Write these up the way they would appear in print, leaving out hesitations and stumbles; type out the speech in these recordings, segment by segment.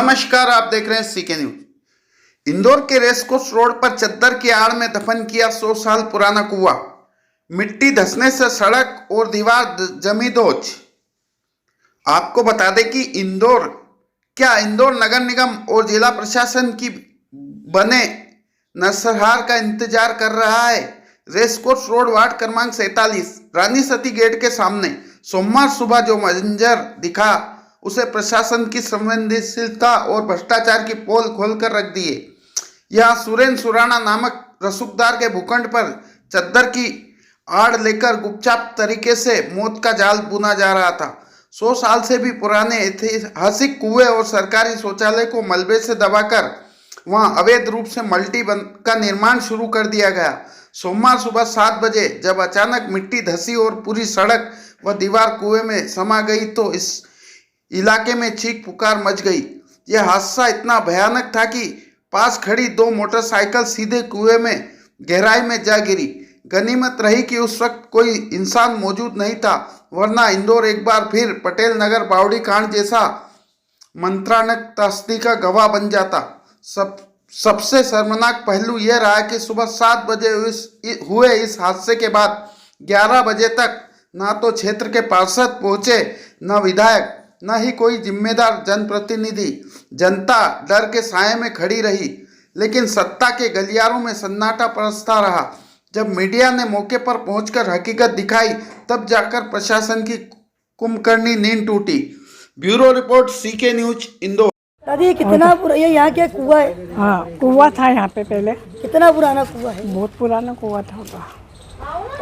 नमस्कार, आप देख रहे हैं सीके न्यूज। इंदौर के रेसकोर्स रोड पर चद्दर की आड़ में दफन किया 100 साल पुराना कुआं। मिट्टी धंसने से सड़क और दीवार जमी दोच। आपको बता दें कि इंदौर नगर निगम और जिला प्रशासन की बने नरसंहार का इंतजार कर रहा है। रेसकोर्स रोड वार्ड क्रमांक 47 रानी सती गेट के सामने सोमवार सुबह जो मंजर दिखा उसे प्रशासन की संवेदनशीलता और भ्रष्टाचार की पोल खोलकर रख दिए। यहाँ सुरेंद्र सुराणा नामक रसूखदार के भूखंड पर चद्दर की आड़ लेकर गुपचाप तरीके से मौत का जाल बुना जा रहा था। 100 साल से भी पुराने ऐतिहासिक कुएं और सरकारी शौचालय को मलबे से दबाकर वहां अवैध रूप से मल्टी का निर्माण शुरू कर दिया गया। सोमवार सुबह 7 बजे जब अचानक मिट्टी धसी और पूरी सड़क व दीवार कुएं में समा गई तो इस इलाके में चीख पुकार मच गई। यह हादसा इतना भयानक था कि पास खड़ी 2 मोटरसाइकिल सीधे कुएं में गहराई में जा गिरी। गनीमत रही कि उस वक्त कोई इंसान मौजूद नहीं था, वरना इंदौर एक बार फिर पटेल नगर बावड़ी कांड जैसा मंत्रात्मक त्रासदी का गवाह बन जाता। सबसे शर्मनाक पहलू यह रहा कि सुबह 7 बजे हुए इस हादसे के बाद 11 बजे तक ना तो क्षेत्र के पार्षद पहुंचे, न विधायक, न ही कोई जिम्मेदार जनप्रतिनिधि। जनता डर के साये में खड़ी रही, लेकिन सत्ता के गलियारों में सन्नाटा परसता रहा। जब मीडिया ने मौके पर पहुंचकर हकीकत दिखाई तब जाकर प्रशासन की कुंभकर्णी नींद टूटी। Bureau report CK news Indore. दादी कितना ये यहाँ क्या कुआं है? हाँ, कुआं था यहाँ पे पहले। कितना पुराना कुआं है? बहुत पुराना कुआं था।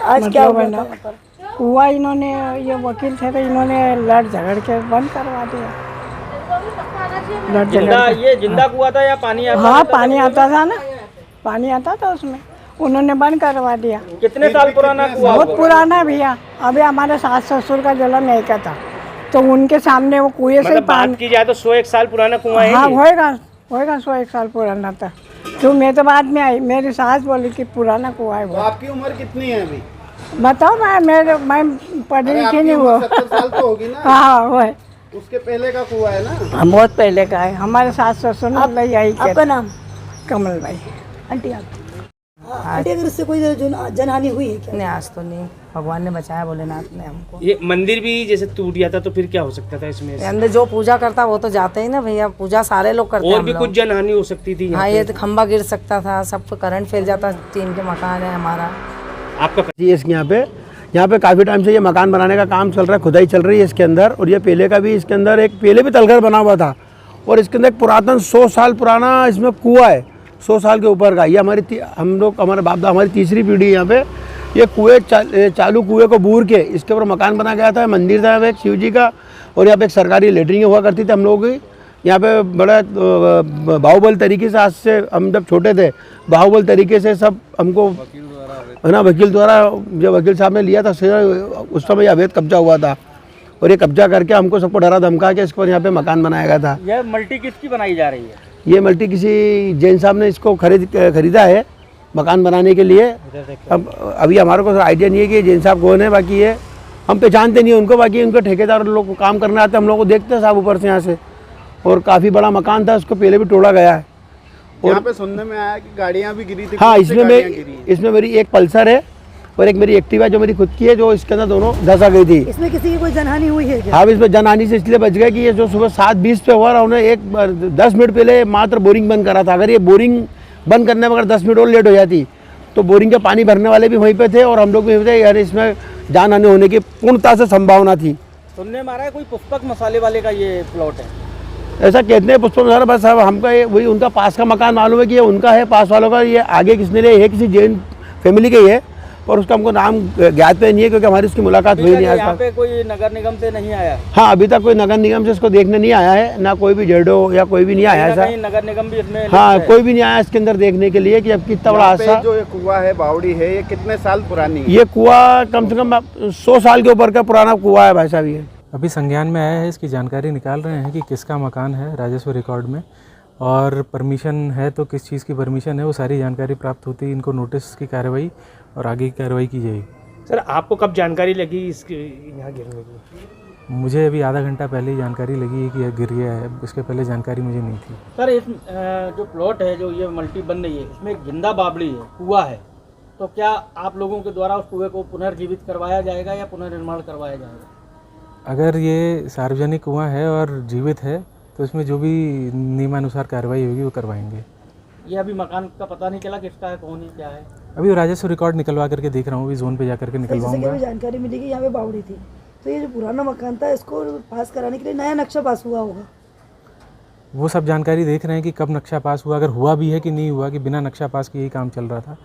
आज क्या हुआ था यहाँ पर? कुआं इन्होंने, ये वकील थे तो इन्होंने लड़ झगड़ के बंद करवा दिया। ये जिंदा कुआं था या पानी आता था? हाँ, पानी आता था ना, पानी आता था उसमें, उन्होंने बंद करवा दिया। कितने साल पुराना कुआं? बहुत पुराना भैया। अभी हमारे सास ससुर का जन्म यहीं का था, तो उनके सामने वो कुएं से बात की जाए तो 101 साल पुराना कुआं है। हाँ, होएगा 101 साल पुराना था। तो मैं तो बाद में आई, मेरी सास बोली कि पुराना कुआं है वो। आपकी उम्र कितनी है अभी? बताओ, मैं पढ़ी लिखी नहीं वो। 70 साल तो होगी ना? हाँ, वो है। उसके पहले का कुआं है ना? बहुत पहले का है। हमारे सास ससुर ने यही किया। आपका नाम? कमल भाई। आंटी आप? आंटी, अगर इससे कोई जनहानि हुई है क्या? नहीं, आज तो नहीं, भगवान ने बचाया, भोलेनाथ ने हमको। ये मंदिर भी जैसे टूट गया था तो फिर क्या हो सकता था इसमें? अंदर जो पूजा करता वो तो जाते ही ना भैया, पूजा सारे लोग करते हैं। और भी कुछ जनहानि हो सकती थी? हाँ, ये तो खंबा गिर सकता था, सब करंट फैल जाता। टीन के मकान है हमारा। आपका यहाँ पे काफ़ी टाइम से ये मकान बनाने का काम चल रहा है, खुदाई चल रही है इसके अंदर। और ये पहले का भी इसके अंदर पहले भी तलघर बना हुआ था, और इसके अंदर एक पुरातन 100 साल पुराना इसमें कुआं है, 100 साल के ऊपर का। ये हमारे बाप दादा, हमारी तीसरी पीढ़ी यहाँ पे ये चालू कुएं को बूर के इसके ऊपर मकान बना गया था। मंदिर था एक शिव जी का, और यहाँ पे एक सरकारी लेटरिंग हुआ करती थी। हम लोग यहाँ पे बड़ा बाहुबल तरीके से, आज से हम जब छोटे थे बाहुबल तरीके से सब हमको है ना, वकील द्वारा, जब वकील साहब ने लिया था उस समय अवैध कब्जा हुआ था, और ये कब्जा करके हमको सबको डरा धमका के इस पर यहाँ पे मकान बनाया गया था। यह मल्टी किसकी बनाई जा रही है? ये मल्टी किसी जैन साहब ने इसको खरीदा है मकान बनाने के लिए। अब अभी हमारे को आइडिया नहीं है कि जैन साहब कौन है, बाकी ये हम पहचानते नहीं है उनको, बाकी उनके ठेकेदार लोग काम करने आते हैं, हम लोग को देखते हैं साहब ऊपर से यहाँ से। और काफ़ी बड़ा मकान था, उसको पहले भी तोड़ा गया है। और यहाँ पे सुनने में आया कि गाड़ियाँ भी गिरी थी। हाँ, इसमें मेरी एक पल्सर है और एक मेरी एक्टिवा जो मेरी खुद की है, जो इसके अंदर दोनों धंसा गई थी। इसमें किसी की कोई जनहानि हुई है क्या? हाँ, इसमें जनहानि से इसलिए बच गया कि ये जो सुबह 7:20 पे हुआ, उन्होंने 10 मिनट पहले मात्र बोरिंग बंद करा था। अगर ये बोरिंग बंद करने में अगर 10 मिनट और लेट हो जाती तो बोरिंग का पानी भरने वाले भी वहीं पे थे और हम लोग भी वहीं थे, यार इसमें जानहानि होने की पूर्णतः से संभावना थी। सुनने में आ रहा है कोई पुष्पक मसाले वाले का ये प्लॉट है, ऐसा कहते हैं पुष्पक मसाला। बस साहब हमका ये वही उनका पास का मकान मालूम है कि ये उनका है, पास वालों का। ये आगे किसने लिया है, किसी जैन फैमिली का ही है, और उसका हमको नाम ज्ञात पे नहीं है क्योंकि हमारी उसकी मुलाकात हुई नहीं आज तक। पे कोई नगर निगम से नहीं आया? हाँ, अभी तक कोई नगर निगम से इसको देखने नहीं आया है, ना कोई भी जेडो या कोई भी नहीं आया है। नगर निगम भी इसमें? हाँ, कोई भी नहीं आया इसके अंदर देखने के लिए कि अब कितना बड़ा हादसा। जो ये कुआं है बावड़ी है, ये कितने साल पुरानी है? ये कुआं कम से कम 100 साल के ऊपर का पुराना कुआं है भाई साहब। ये अभी संज्ञान में आया है, इसकी जानकारी निकाल रहे हैं कि किसका मकान है राजस्व रिकॉर्ड में, और परमिशन है तो किस चीज़ की परमिशन है, वो सारी जानकारी प्राप्त होती है। इनको नोटिस की कार्रवाई और आगे की कार्रवाई की जाएगी। सर, आपको कब जानकारी लगी इसके यहाँ गिरने की? मुझे अभी आधा घंटा पहले ही जानकारी लगी है कि यह गिर गया है, इसके पहले जानकारी मुझे नहीं थी। सर इस जो प्लॉट है, जो ये मल्टी बन रही है, इसमें एक जिंदा बावड़ी है, कुआं है, तो क्या आप लोगों के द्वारा उस कुएं को पुनर्जीवित करवाया जाएगा या पुनर्निर्माण करवाया जाएगा? अगर ये सार्वजनिक कुआं है और जीवित है तो इसमें जो भी नियमानुसार कार्रवाई होगी वो करवाएंगे। ये अभी मकान का पता नहीं चला किसका है, कौन है, क्या है? अभी राजस्व रिकॉर्ड निकलवा करके देख रहा हूँ, अभी जोन पे जा करके जैसे कि निकलवाऊंगा। हमें जानकारी मिली कि यहाँ पे बावड़ी थी, तो ये जो पुराना मकान था इसको पास कराने के लिए नया नक्शा पास हुआ होगा। वो सब जानकारी देख रहे हैं कि कब नक्शा पास हुआ, अगर हुआ भी है कि नहीं हुआ, कि बिना नक्शा पास के ही काम चल रहा था,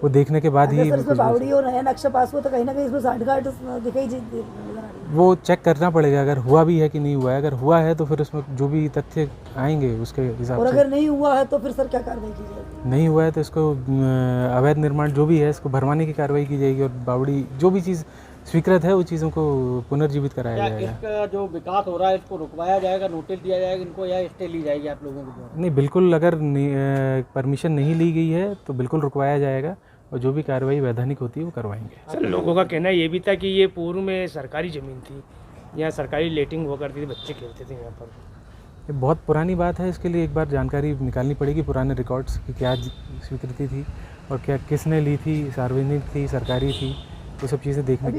वो देखने के बाद ही अगर सर इसमें बावड़ी और नया नक्शा पास हुआ तो कहीं ना कहीं इसमें साठगांठ दिखाई नजर आ रही है। वो चेक करना पड़ेगा, अगर हुआ भी है कि नहीं हुआ है। अगर हुआ है तो फिर उसमें जो भी तथ्य आएंगे उसके हिसाब और से। अगर नहीं हुआ है तो फिर सर क्या कार्रवाई की जाएगी? नहीं हुआ है तो इसको अवैध निर्माण जो भी है इसको भरवाने की कार्रवाई की जाएगी, और बावड़ी जो भी चीज़ स्वीकृत है वो चीज़ों को पुनर्जीवित कराया क्या जाएगा। इसका जो विकास हो रहा है इसको रुकवाया जाएगा, नोटिस दिया जाएगा इनको, या स्टे ली जाएगी आप लोगों के द्वारा? नहीं, बिल्कुल, अगर परमिशन नहीं ली गई है तो बिल्कुल रुकवाया जाएगा, और जो भी कार्रवाई वैधानिक होती है वो करवाएंगे। सर लोगों का कहना ये भी था कि ये पूर्व में सरकारी ज़मीन थी, यहाँ सरकारी लेटिंग हुआ करती थी, बच्चे खेलते थे यहाँ पर। ये बहुत पुरानी बात है, इसके लिए एक बार जानकारी निकालनी पड़ेगी पुराने रिकॉर्ड्स की, क्या स्वीकृति थी और क्या किसने ली थी, सार्वजनिक थी, सरकारी थी, वो सब चीज़ें देखने